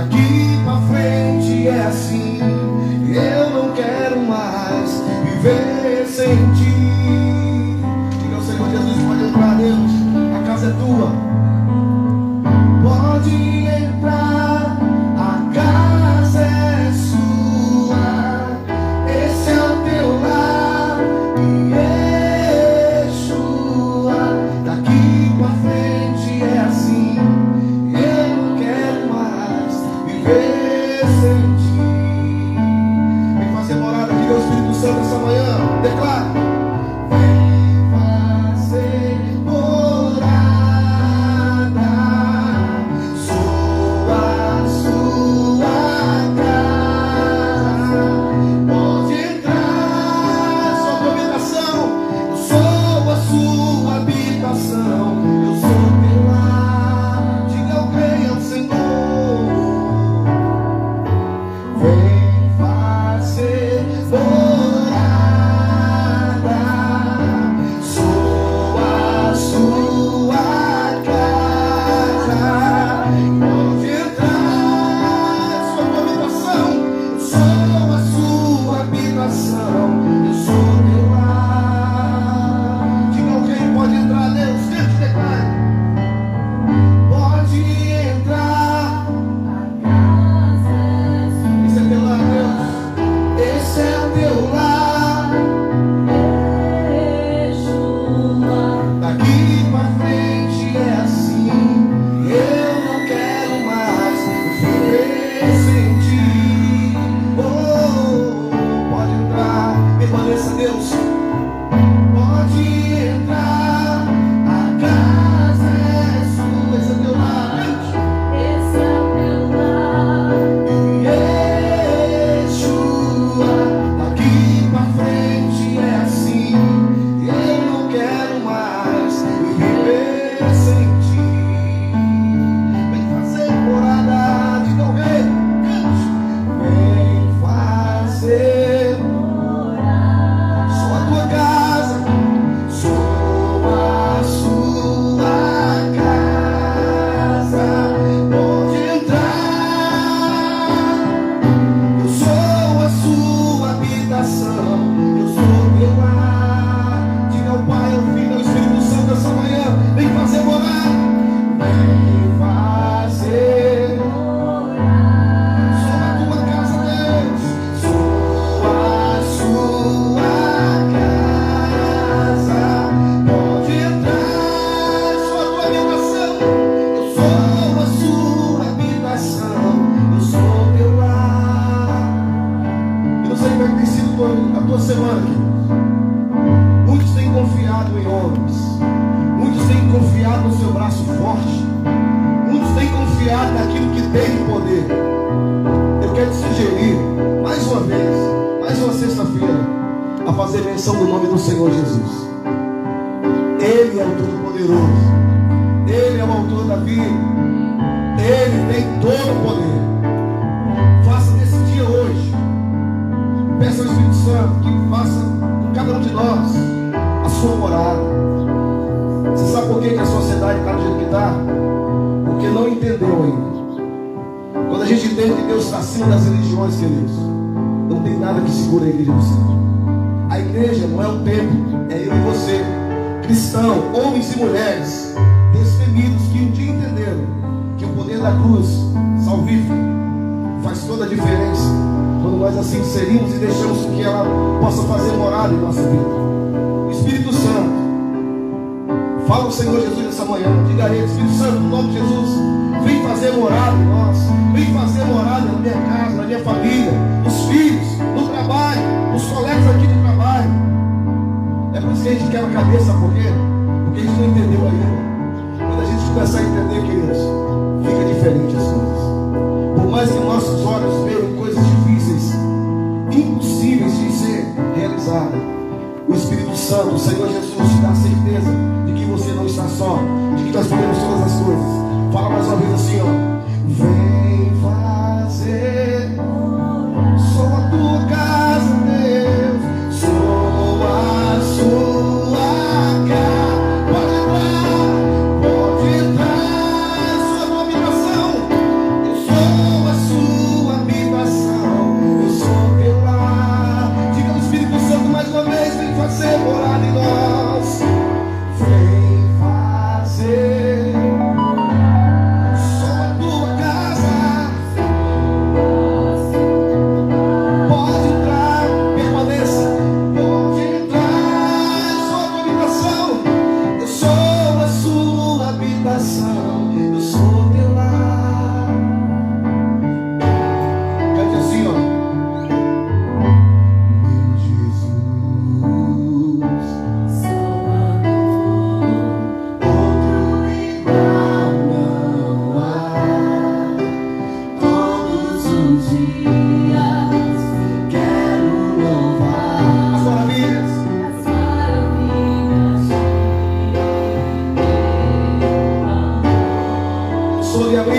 Daqui pra frente é assim. Eu não quero mais viver sem ti. Diga ao Senhor Jesus, pode entrar, Deus, a casa é tua. Pode entrar, a casa é sua. Esse é o teu lar, Yeshua. Daqui pra frente é assim. Eu não quero mais viver sem ti. Vem fazer morada aqui, meu Espírito Santo, essa manhã. Declara.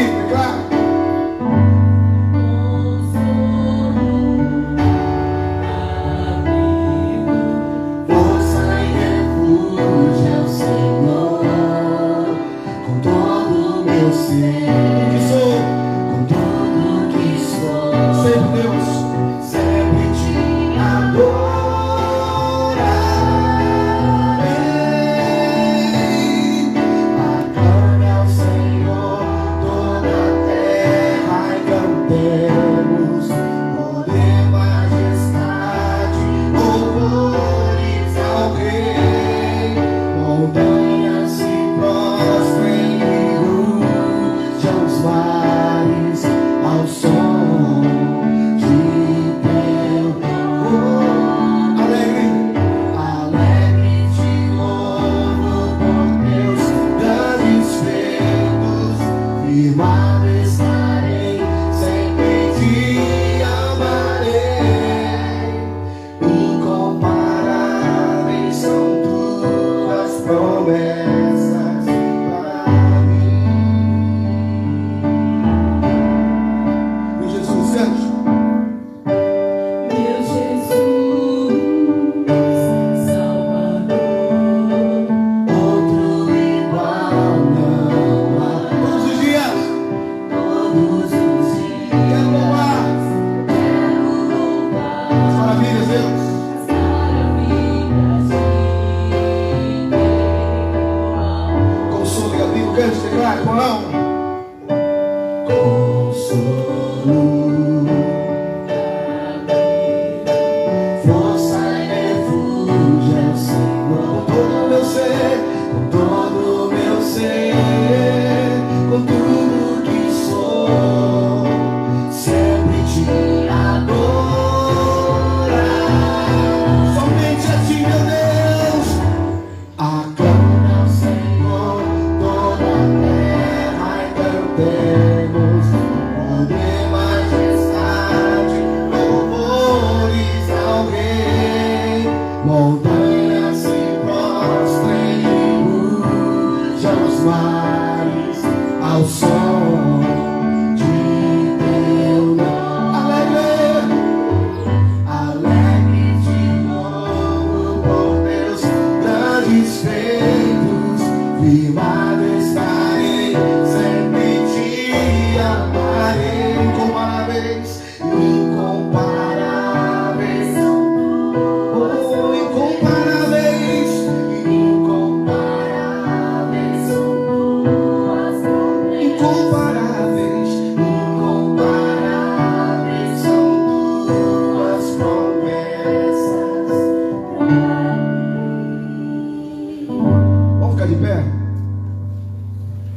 declara.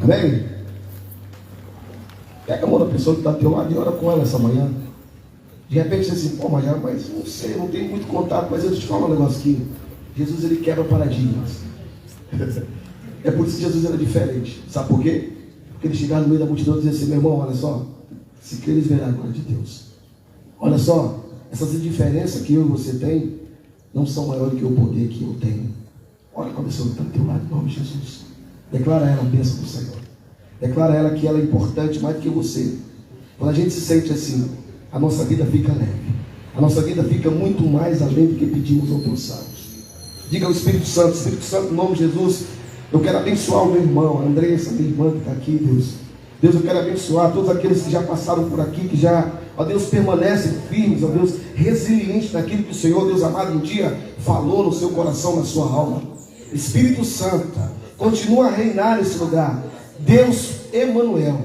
Amém? Pega a mão da pessoa que está ao teu lado e ora com ela essa manhã. De repente você assim, pô, mas não sei, não tenho muito contato, mas eu te falo um negócio aqui. Jesus, ele quebra paradigmas. É por isso que Jesus era diferente. Sabe por quê? Porque ele chegava no meio da multidão e dizia assim, meu irmão, olha só, se creres verá a glória de Deus. Olha só, essas indiferenças que eu e você tem não são maiores que o poder que eu tenho. Olha com a pessoa que está do teu lado, em nome de Jesus. Declara a ela a bênção do Senhor. Declara a ela que ela é importante mais do que você. Quando a gente se sente assim, a nossa vida fica leve. A nossa vida fica muito mais além do que pedimos ou pensamos. Diga ao Espírito Santo, em nome de Jesus, eu quero abençoar o meu irmão, a Andressa, minha irmã que está aqui, Deus. Deus, eu quero abençoar todos aqueles que já passaram por aqui, que já, ó Deus, permanecem firmes, ó Deus, resilientes naquilo que o Senhor, Deus amado, um dia falou no seu coração, na sua alma. Espírito Santo, continua a reinar nesse lugar. Deus Emanuel,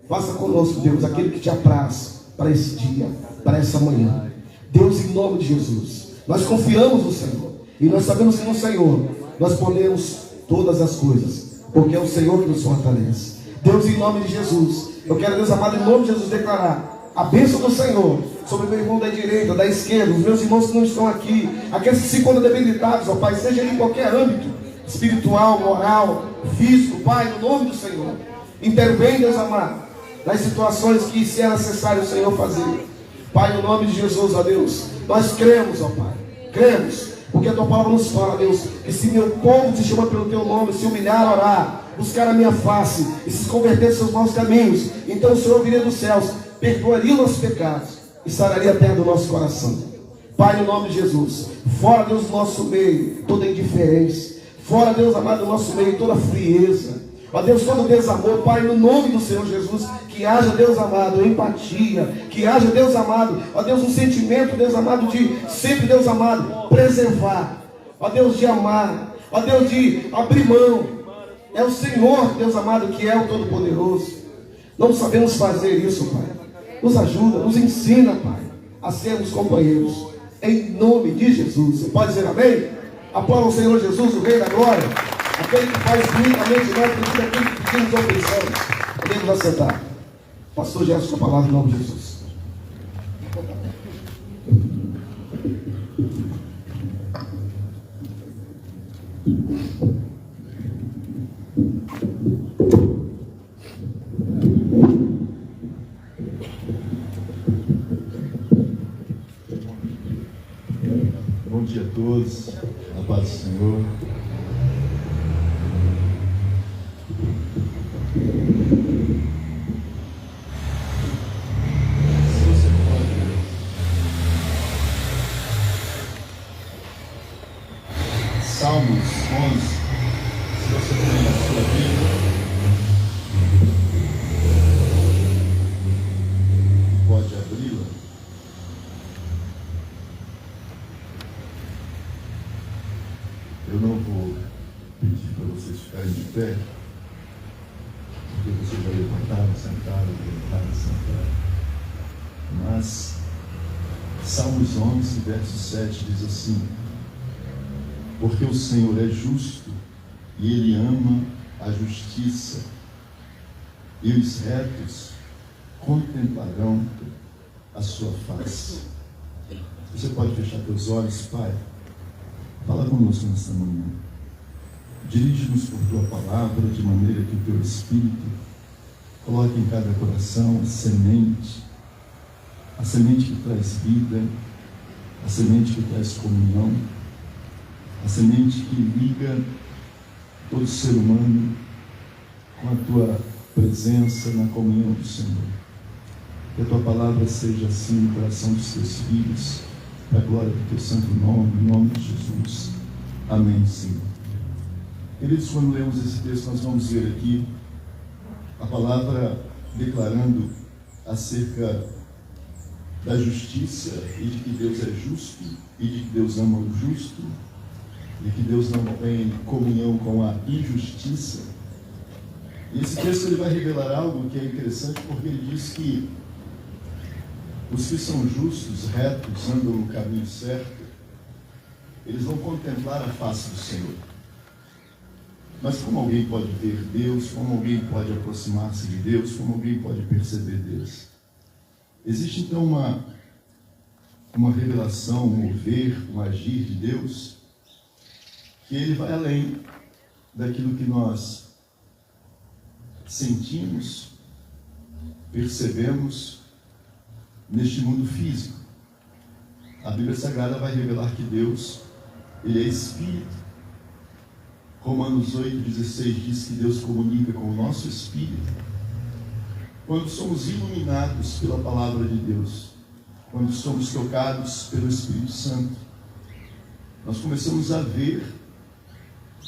faça conosco, Deus, aquilo que te apraz para esse dia, para essa manhã. Deus, em nome de Jesus, nós confiamos no Senhor e nós sabemos que no Senhor nós podemos todas as coisas, porque é o Senhor que nos fortalece. Deus, em nome de Jesus, eu quero, Deus amado, em nome de Jesus, declarar a bênção do Senhor sobre o meu irmão da direita, da esquerda, os meus irmãos que não estão aqui, aqueles que se encontram debilitados, ó Pai, seja em qualquer âmbito, espiritual, moral, físico, Pai, no nome do Senhor. Intervém, Deus amado, nas situações que se é necessário o Senhor fazer. Pai, no nome de Jesus, ó Deus, nós cremos, ó Pai, cremos, porque a Tua palavra nos fala, Deus, que se meu povo se chama pelo Teu nome, se humilhar, orar, buscar a minha face e se converter dos seus maus caminhos, então o Senhor viria dos céus, perdoaria os nossos pecados e sararia a terra do nosso coração. Pai, no nome de Jesus, fora, Deus, do nosso meio toda indiferença, fora, Deus amado, do nosso meio toda frieza, ó Deus, todo desamor, Pai, no nome do Senhor Jesus, que haja, Deus amado, empatia, que haja, Deus amado, ó Deus, um sentimento, Deus amado, de sempre, Deus amado, preservar, ó Deus, de amar, ó Deus, de abrir mão. É o Senhor, Deus amado, que é o Todo-Poderoso. Não sabemos fazer isso, Pai. Nos ajuda, nos ensina, Pai, a sermos companheiros, em nome de Jesus. Você pode dizer amém? Aplauda o Senhor Jesus, o Rei da Glória, aquele que faz infinitamente mais do que aquilo que pedimos ou pensamos. Podemos assentar. Pastor Gerson, com a palavra em nome de Jesus. Bom dia a todos, a paz do Senhor. Se você pode, Salmos 11, se você tem na sua Bíblia, pode abri-la. Eu não vou pedir para vocês ficarem de pé, porque vocês já levantaram, sentaram. Mas Salmos 11, verso 7 diz assim: porque o Senhor é justo e Ele ama a justiça, e os retos contemplarão a sua face. Você pode fechar teus olhos, Pai? Fala conosco nesta manhã. Dirige-nos por Tua palavra, de maneira que o Teu Espírito coloque em cada coração a semente que traz vida, a semente que traz comunhão, a semente que liga todo ser humano com a Tua presença na comunhão do Senhor. Que a Tua palavra seja assim no coração dos Teus filhos, para a glória do Teu santo nome, em nome de Jesus. Amém, Senhor. Queridos, quando lemos esse texto, nós vamos ver aqui a palavra declarando acerca da justiça e de que Deus é justo e de que Deus ama o justo, e que Deus não tem comunhão com a injustiça. E esse texto ele vai revelar algo que é interessante, porque ele diz que os que são justos, retos, andam no caminho certo, eles vão contemplar a face do Senhor. Mas como alguém pode ver Deus? Como alguém pode aproximar-se de Deus? Como alguém pode perceber Deus? Existe então uma revelação, um mover, um agir de Deus, que ele vai além daquilo que nós sentimos, percebemos neste mundo físico. A Bíblia Sagrada vai revelar que Deus, Ele é Espírito. Romanos 8,16 diz que Deus comunica com o nosso Espírito. Quando somos iluminados pela Palavra de Deus, quando somos tocados pelo Espírito Santo, nós começamos a ver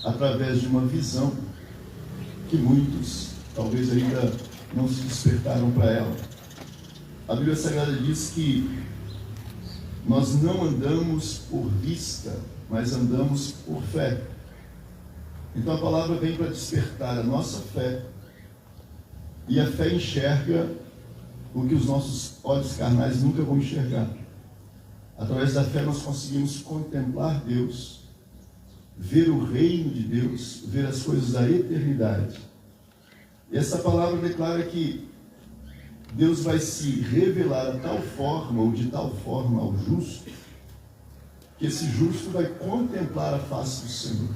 através de uma visão que muitos talvez ainda não se despertaram para ela. A Bíblia Sagrada diz que nós não andamos por vista, mas andamos por fé. Então a palavra vem para despertar a nossa fé, e a fé enxerga o que os nossos olhos carnais nunca vão enxergar. Através da fé nós conseguimos contemplar Deus, ver o reino de Deus, ver as coisas da eternidade. E essa palavra declara que Deus vai se revelar a tal forma, ou de tal forma, ao justo, que esse justo vai contemplar a face do Senhor.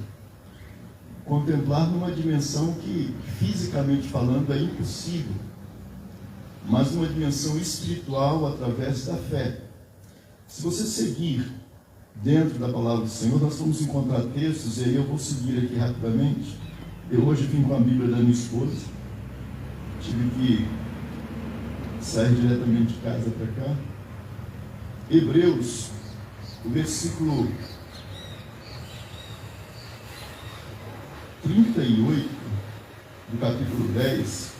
Contemplar numa dimensão que, fisicamente falando, é impossível, mas numa dimensão espiritual, através da fé. Se você seguir dentro da palavra do Senhor, nós vamos encontrar textos, e aí eu vou seguir aqui rapidamente, Eu hoje vim com a Bíblia da minha esposa. Tive que sair diretamente de casa para cá. Hebreus, o versículo 38 do capítulo 10.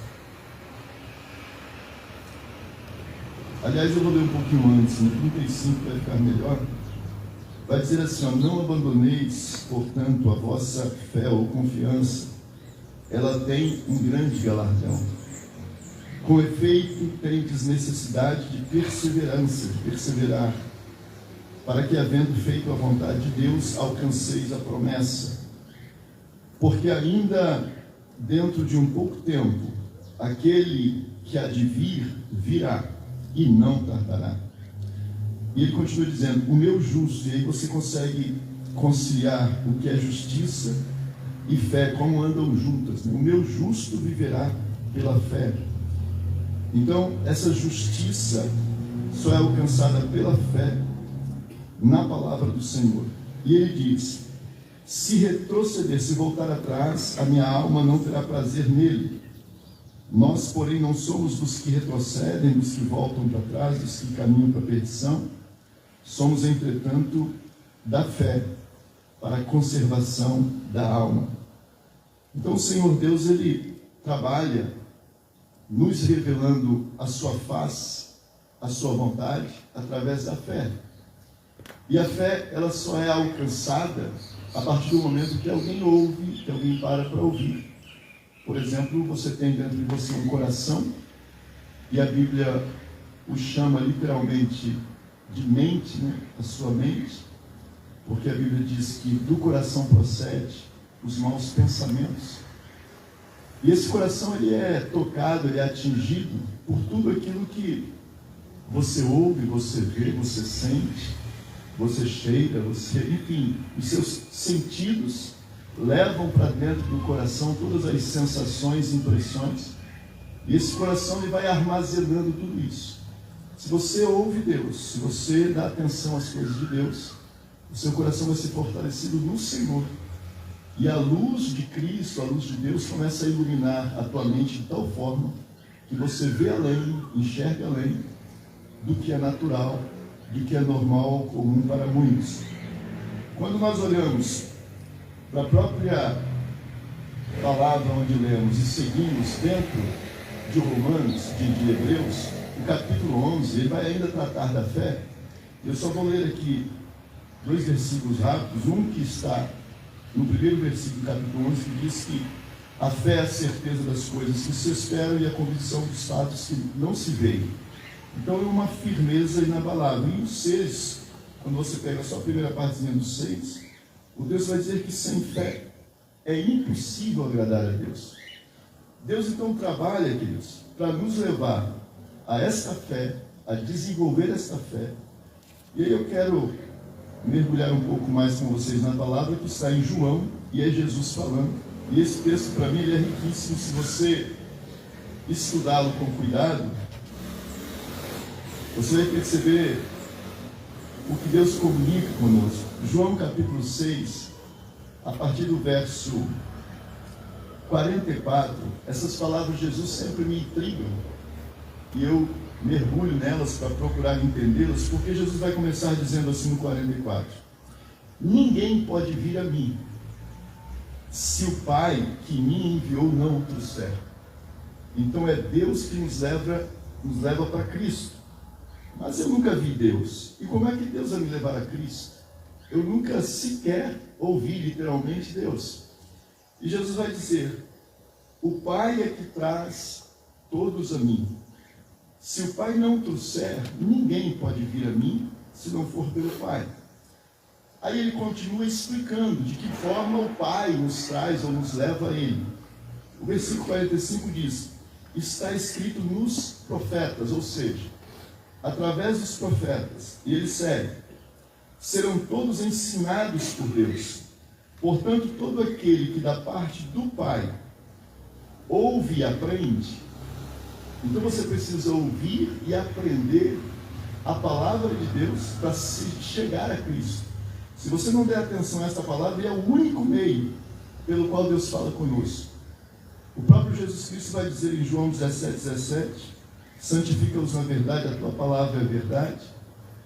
Aliás, eu vou ler um pouquinho antes, no 35 vai ficar melhor. Vai dizer assim, ó, não abandoneis, portanto, a vossa fé ou confiança. Ela tem um grande galardão. Com efeito, tendes necessidade de perseverança, de perseverar, para que, havendo feito a vontade de Deus, alcanceis a promessa. Porque ainda dentro de um pouco tempo, aquele que há de vir, virá, e não tardará. E ele continua dizendo, o meu justo, e aí você consegue conciliar o que é justiça e fé, como andam juntas, né? O meu justo viverá pela fé. Então, essa justiça só é alcançada pela fé na palavra do Senhor. E ele diz, se retroceder, se voltar atrás, a minha alma não terá prazer nele. Nós, porém, não somos dos que retrocedem, dos que voltam para trás, dos que caminham para a perdição. Somos, entretanto, da fé, para a conservação da alma. Então, o Senhor Deus, Ele trabalha nos revelando a sua face, a sua vontade, através da fé. E a fé, ela só é alcançada a partir do momento que alguém ouve, que alguém para ouvir. Por exemplo, você tem dentro de você um coração, e a Bíblia o chama literalmente de mente, né? A sua mente, porque a Bíblia diz que do coração procede os maus pensamentos. E esse coração, ele é tocado, ele é atingido por tudo aquilo que você ouve, você vê, você sente, você cheira, enfim, os seus sentidos levam para dentro do coração todas as sensações, impressões, e esse coração, ele vai armazenando tudo isso. Se você ouve Deus, se você dá atenção às coisas de Deus, o seu coração vai ser fortalecido no Senhor. E a luz de Cristo, a luz de Deus, começa a iluminar a tua mente de tal forma que você vê além, enxerga além do que é natural, do que é normal, comum para muitos. Quando nós olhamos para a própria palavra onde lemos e seguimos dentro de Romanos, de Hebreus, o capítulo 11, ele vai ainda tratar da fé. Eu só vou ler aqui 2 versículos rápidos, um que está no primeiro versículo do capítulo 11, que diz que a fé é a certeza das coisas que se esperam e a convicção dos fatos que não se veem. Então é uma firmeza inabalável. E os 6, quando você pega só a primeira partezinha dos 6, o Deus vai dizer que sem fé é impossível agradar a Deus. Deus então trabalha, queridos, para nos levar a esta fé, a desenvolver esta fé. E aí eu quero mergulhar um pouco mais com vocês na palavra que está em João, e é Jesus falando. E esse texto, para mim, ele é riquíssimo. Se você estudá-lo com cuidado, você vai perceber o que Deus comunica conosco. João capítulo 6, a partir do verso 44, essas palavras de Jesus sempre me intrigam, e eu mergulho nelas para procurar entendê-las, porque Jesus vai começar dizendo assim no 44, ninguém pode vir a mim, se o Pai que me enviou não o trouxer. Então é Deus que nos leva para Cristo. Mas eu nunca vi Deus. E como é que Deus vai me levar a Cristo? Eu nunca sequer ouvi literalmente Deus. E Jesus vai dizer, o Pai é que traz todos a mim. Se o Pai não trouxer, ninguém pode vir a mim, se não for pelo Pai. Aí ele continua explicando de que forma o Pai nos traz ou nos leva a Ele. O versículo 45 diz, está escrito nos profetas, ou seja, através dos profetas, e ele segue, serão todos ensinados por Deus. Portanto, todo aquele que da parte do Pai ouve e aprende. Então você precisa ouvir e aprender a palavra de Deus para chegar a Cristo. Se você não der atenção a essa palavra, é o único meio pelo qual Deus fala conosco. O próprio Jesus Cristo vai dizer em João 17:17, santifica-os na verdade, a tua palavra é a verdade.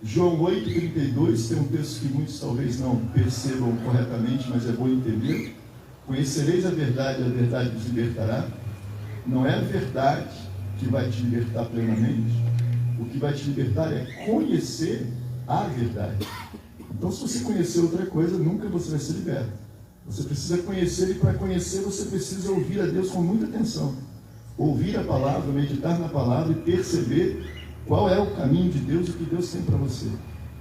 João 8:32, tem um texto que muitos talvez não percebam corretamente, mas é bom entender. Conhecereis a verdade vos libertará. Não é a verdade que vai te libertar plenamente. O que vai te libertar é conhecer a verdade. Então, se você conhecer outra coisa, nunca você vai ser liberto. Você precisa conhecer, e para conhecer você precisa ouvir a Deus com muita atenção. Ouvir a palavra, meditar na palavra e perceber qual é o caminho de Deus, o que Deus tem para você.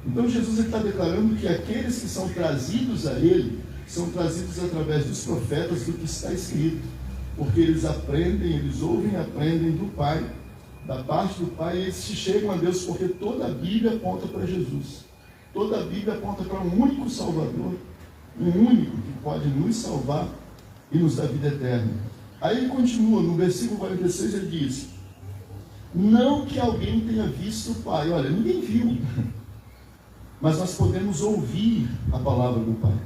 Então Jesus está declarando que aqueles que são trazidos a Ele, são trazidos através dos profetas, do que está escrito. Porque eles aprendem, eles ouvem e aprendem do Pai, da parte do Pai, e eles se chegam a Deus, porque toda a Bíblia aponta para Jesus. Toda a Bíblia aponta para um único Salvador, um único que pode nos salvar e nos dar vida eterna. Aí ele continua, no versículo 46 ele diz, não que alguém tenha visto o Pai. Olha, ninguém viu, mas nós podemos ouvir a palavra do Pai.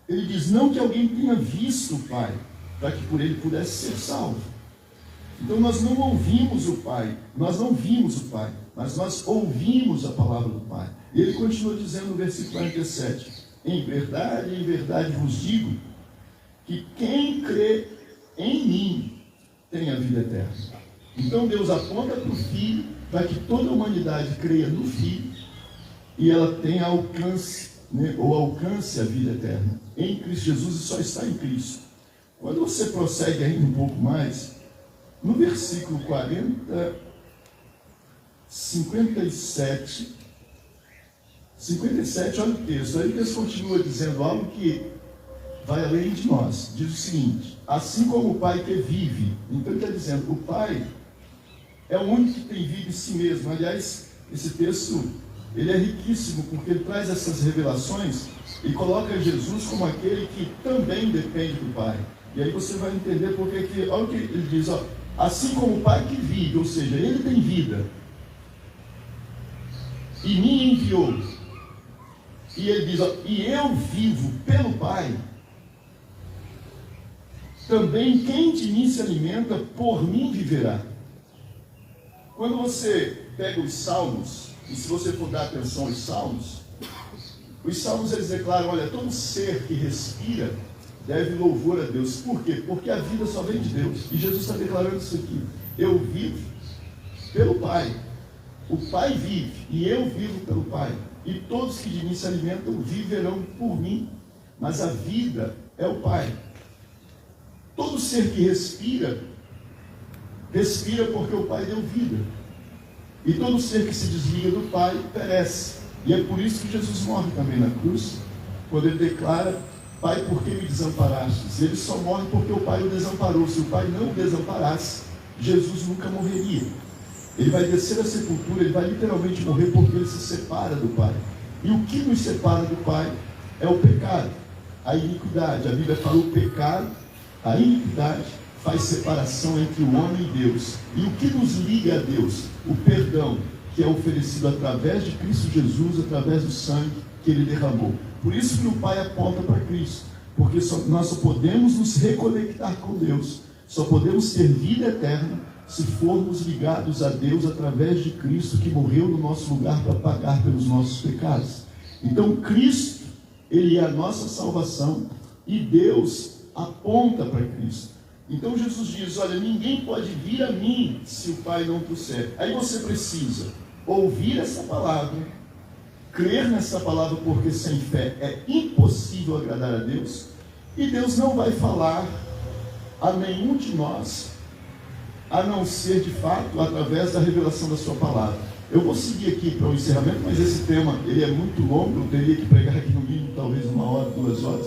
Ele diz, não que alguém tenha visto o Pai, para que por ele pudesse ser salvo. Então nós não ouvimos o Pai, nós não vimos o Pai, mas nós ouvimos a palavra do Pai. E ele continua dizendo no versículo 47, em verdade vos digo, que quem crê em mim tem a vida eterna. Então Deus aponta para o Filho, para que toda a humanidade creia no Filho, e ela tenha alcance, ou alcance a vida eterna. Em Cristo Jesus, e só está em Cristo. Quando você prossegue ainda um pouco mais, no versículo 57, olha o texto. Aí Deus continua dizendo algo que vai além de nós. Diz o seguinte, assim como o Pai que vive. Então ele está dizendo, o Pai é o único que tem vida em si mesmo. Aliás, esse texto, ele é riquíssimo, porque ele traz essas revelações e coloca Jesus como aquele que também depende do Pai. E aí você vai entender porque que, olha o que ele diz, ó, assim como o Pai que vive, ou seja, ele tem vida, e me enviou, e ele diz, ó, e eu vivo pelo Pai, também quem de mim se alimenta, por mim viverá. Quando você pega os Salmos, e se você for dar atenção aos Salmos, os Salmos eles declaram, olha, todo ser que respira deve louvor a Deus. Por quê? Porque a vida só vem de Deus. E Jesus está declarando isso aqui. Eu vivo pelo Pai. O Pai vive e eu vivo pelo Pai. E todos que de mim se alimentam viverão por mim. Mas a vida é o Pai. Todo ser que respira, respira porque o Pai deu vida. E todo ser que se desliga do Pai perece. E é por isso que Jesus morre também na cruz, quando ele declara, Pai, por que me desamparastes? Ele só morre porque o Pai o desamparou. Se o Pai não o desamparasse, Jesus nunca morreria. Ele vai descer à sepultura, ele vai literalmente morrer porque ele se separa do Pai. E o que nos separa do Pai é o pecado, a iniquidade. A Bíblia fala o pecado, a iniquidade faz separação entre o homem e Deus. E o que nos liga a Deus? O perdão, que é oferecido através de Cristo Jesus, através do sangue que ele derramou. Por isso que o Pai aponta para Cristo, porque nós só podemos nos reconectar com Deus, só podemos ter vida eterna se formos ligados a Deus através de Cristo, que morreu no nosso lugar para pagar pelos nossos pecados. Então Cristo, ele é a nossa salvação, e Deus aponta para Cristo. Então Jesus diz, olha, ninguém pode vir a mim se o Pai não trouxer. Aí você precisa ouvir essa palavra, crer nessa palavra, porque sem fé é impossível agradar a Deus, e Deus não vai falar a nenhum de nós, a não ser de fato através da revelação da sua palavra. Eu vou seguir aqui para o encerramento, mas esse tema ele é muito longo, eu teria que pregar aqui no mínimo talvez 1 hora, 2 horas,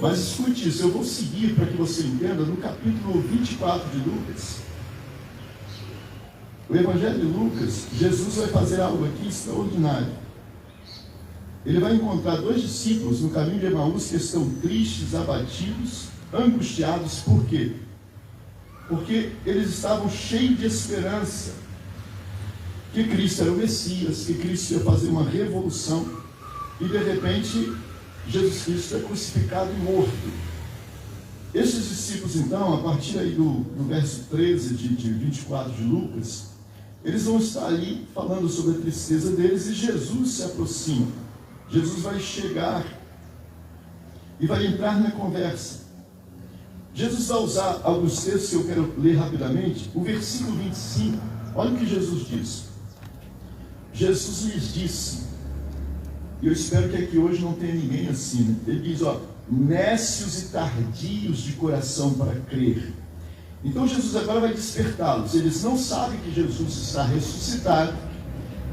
mas escute isso, eu vou seguir para que você entenda no capítulo 24 de Lucas. O Evangelho de Lucas, Jesus vai fazer algo aqui extraordinário. Ele vai encontrar 2 discípulos no caminho de Emaús que estão tristes, abatidos, angustiados. Por quê? Porque eles estavam cheios de esperança que Cristo era o Messias, que Cristo ia fazer uma revolução, e de repente Jesus Cristo é crucificado e morto. Esses discípulos, então, a partir aí do verso 13 de 24 de Lucas, eles vão estar ali falando sobre a tristeza deles, e Jesus se aproxima. Jesus vai chegar e vai entrar na conversa. Jesus vai usar alguns textos que eu quero ler rapidamente. O versículo 25, olha o que Jesus diz. Jesus lhes disse, e eu espero que aqui hoje não tenha ninguém assim, né? Ele diz, nécios e tardios de coração para crer. Então Jesus agora vai despertá-los. Eles não sabem que Jesus está ressuscitado,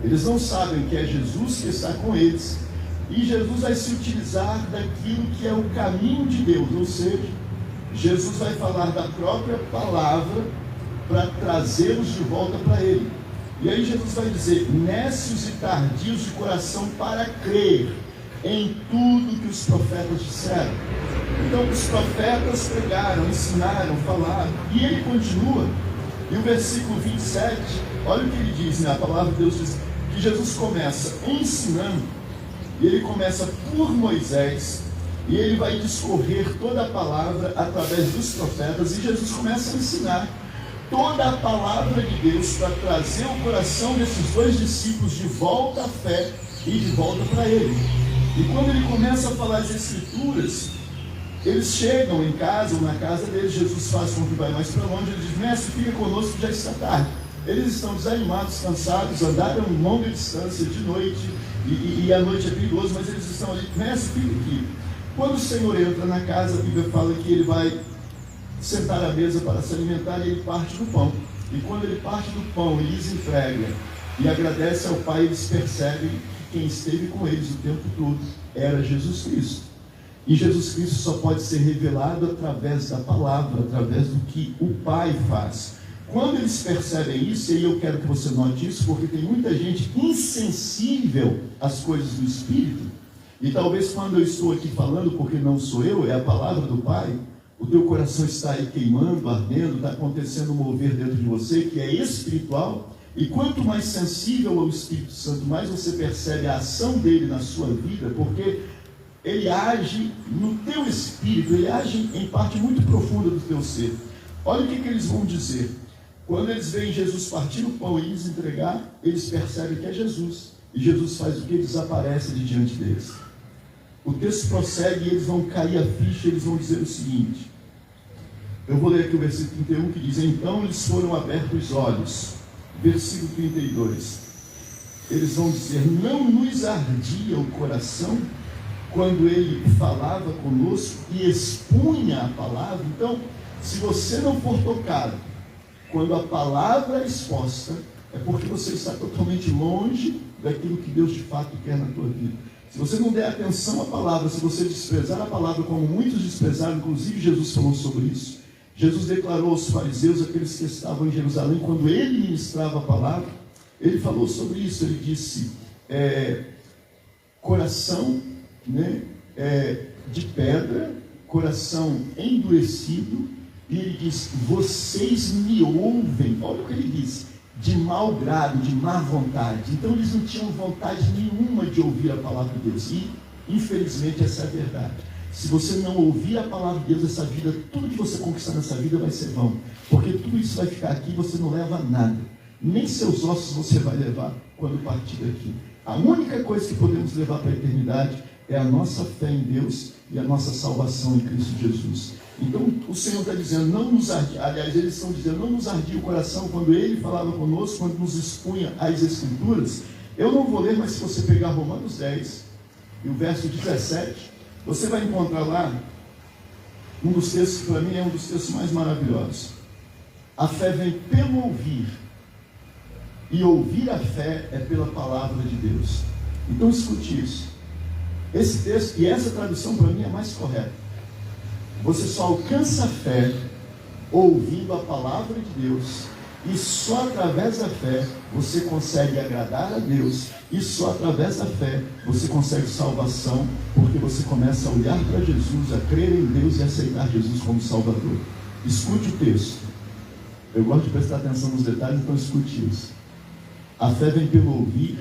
eles não sabem que é Jesus que está com eles, e Jesus vai se utilizar daquilo que é o caminho de Deus, ou seja, Jesus vai falar da própria palavra para trazê-los de volta para Ele. E aí Jesus vai dizer, nécios e tardios de coração para crer em tudo que os profetas disseram. Então os profetas pregaram, ensinaram, falaram, e ele continua. E o versículo 27, olha o que ele diz, né? A palavra de Deus diz que Jesus começa ensinando, e ele começa por Moisés, e ele vai discorrer toda a palavra através dos profetas, e Jesus começa a ensinar toda a palavra de Deus para trazer o coração desses dois discípulos de volta à fé e de volta para Ele. E quando ele começa a falar as Escrituras, eles chegam em casa ou na casa deles. Jesus faz com que vai mais para longe. Ele diz, mestre, fica conosco, já está tarde. Eles estão desanimados, cansados, andaram longa distância de noite, e a noite é perigosa, mas eles estão ali, mestre, fica aqui. Quando o Senhor entra na casa, a Bíblia fala que ele vai sentar à mesa para se alimentar, e ele parte do pão. E quando ele parte do pão, ele lhes entrega e agradece ao Pai, eles percebem que quem esteve com eles o tempo todo era Jesus Cristo. E Jesus Cristo só pode ser revelado através da palavra, através do que o Pai faz. Quando eles percebem isso, e aí eu quero que você note isso, porque tem muita gente insensível às coisas do Espírito, e talvez quando eu estou aqui falando, porque não sou eu, é a palavra do Pai, o teu coração está aí queimando, ardendo, está acontecendo um mover dentro de você que é espiritual, e quanto mais sensível ao Espírito Santo, mais você percebe a ação dele na sua vida, porque ele age no teu espírito, ele age em parte muito profunda do teu ser. Olha o que eles vão dizer. Quando eles veem Jesus partir o pão e lhes entregar, eles percebem que é Jesus, e Jesus faz o que? Desaparece de diante deles. O texto prossegue e eles vão cair a ficha, eles vão dizer o seguinte. Eu vou ler aqui o versículo 31 que diz, então lhes foram abertos os olhos. Versículo 32. Eles vão dizer, não nos ardia o coração quando ele falava conosco e expunha a palavra? Então, se você não for tocado quando a palavra é exposta, é porque você está totalmente longe daquilo que Deus de fato quer na tua vida. Se você não der atenção à palavra, se você desprezar a palavra como muitos desprezaram, inclusive Jesus falou sobre isso. Jesus declarou aos fariseus, aqueles que estavam em Jerusalém, quando ele ministrava a palavra, ele falou sobre isso. Ele disse, coração, né, de pedra, coração endurecido, e ele diz, vocês me ouvem, olha o que ele diz, de mau grado, de má vontade. Então eles não tinham vontade nenhuma de ouvir a palavra de Deus, e infelizmente essa é a verdade. Se você não ouvir a palavra de Deus, essa vida, tudo que você conquistar nessa vida vai ser vão, porque tudo isso vai ficar aqui e você não leva nada, nem seus ossos você vai levar quando partir daqui. A única coisa que podemos levar para a eternidade é a nossa fé em Deus e a nossa salvação em Cristo Jesus. Então o Senhor está dizendo, não nos ardia, aliás, eles estão dizendo, não nos ardia o coração quando Ele falava conosco, quando nos expunha as Escrituras. Eu não vou ler, mas se você pegar Romanos 10 e o verso 17, você vai encontrar lá um dos textos que para mim é um dos textos mais maravilhosos. A fé vem pelo ouvir, e ouvir a fé é pela palavra de Deus. Então escute isso. Esse texto, e essa tradução para mim é mais correta. Você só alcança a fé ouvindo a palavra de Deus, e só através da fé você consegue agradar a Deus, e só através da fé você consegue salvação, porque você começa a olhar para Jesus, a crer em Deus e aceitar Jesus como Salvador. Escute o texto. Eu gosto de prestar atenção nos detalhes, então escute isso. A fé vem pelo ouvir,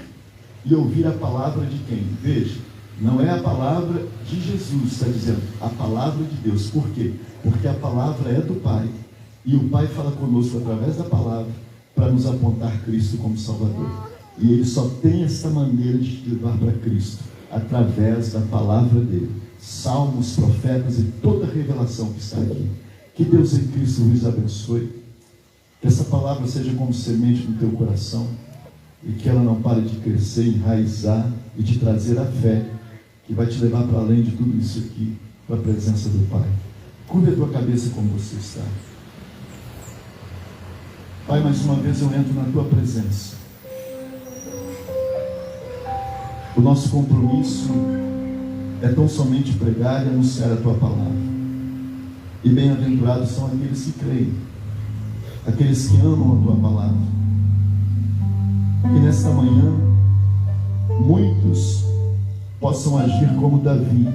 e ouvir a palavra de quem? Veja, Não é a palavra de Jesus, está dizendo, a palavra de Deus. Por quê? Porque a palavra é do Pai. E o Pai fala conosco através da palavra para nos apontar Cristo como Salvador. E Ele só tem essa maneira de te levar para Cristo, através da palavra dele. Salmos, profetas e toda a revelação que está aqui. Que Deus em Cristo vos abençoe. Que essa palavra seja como semente no teu coração e que ela não pare de crescer, enraizar e te trazer a fé que vai te levar para além de tudo isso aqui, para a presença do Pai. Curva a tua cabeça como você está. Pai, mais uma vez eu entro na tua presença. O nosso compromisso é tão somente pregar e anunciar a tua palavra. E bem-aventurados são aqueles que creem, aqueles que amam a tua palavra. Que nesta manhã muitos possam agir como Davi.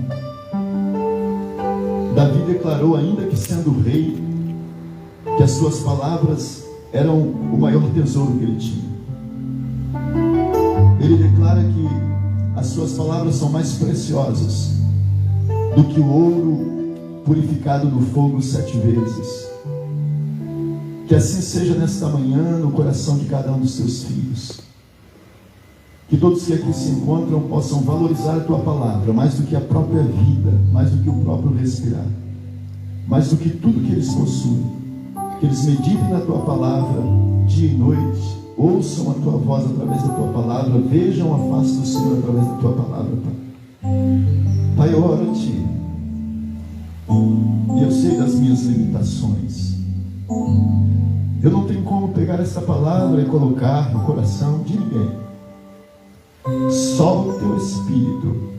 Davi declarou, ainda que sendo rei, que as suas palavras eram o maior tesouro que ele tinha. Ele declara que as suas palavras são mais preciosas do que o ouro purificado no fogo 7 vezes. Que assim seja nesta manhã no coração de cada um dos teus filhos. Que todos que aqui se encontram possam valorizar a tua palavra mais do que a própria vida, mais do que o próprio respirar, mais do que tudo que eles possuem. Que eles meditem na tua palavra dia e noite, ouçam a tua voz através da tua palavra, vejam a face do Senhor através da tua palavra, Pai. Pai, eu oro a Ti, e eu sei das minhas limitações. Eu não tenho como pegar essa palavra e colocar no coração de ninguém. Só o teu Espírito,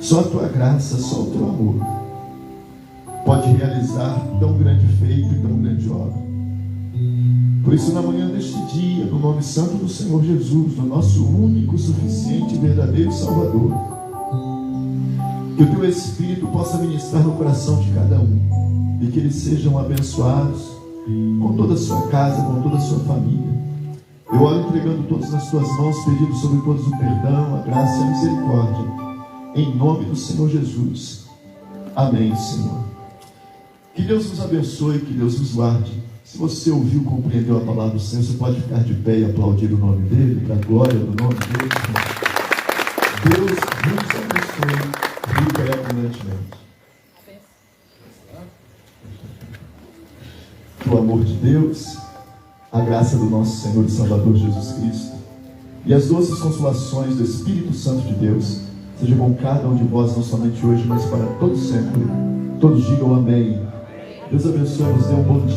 só a tua graça, só o teu amor pode realizar tão grande feito e tão grande obra. Por isso, na manhã deste dia, no nome santo do Senhor Jesus, no nosso único, suficiente e verdadeiro Salvador, que o teu Espírito possa ministrar no coração de cada um e que eles sejam abençoados com toda a sua casa, com toda a sua família. Eu oro entregando todos nas tuas mãos, pedindo sobre todos o perdão, a graça e a misericórdia, em nome do Senhor Jesus. Amém, Senhor. Que Deus nos abençoe, que Deus nos guarde. Se você ouviu, compreendeu a palavra do Senhor, você pode ficar de pé e aplaudir o nome dele, para a glória do nome dele. Deus nos abençoe rica e abundantemente. Que o amor de Deus, a graça do nosso Senhor e Salvador Jesus Cristo e as doces consolações do Espírito Santo de Deus seja com cada um de vós, não somente hoje, mas para todos sempre. Todos digam amém. Deus abençoe, nos dê um bom dia.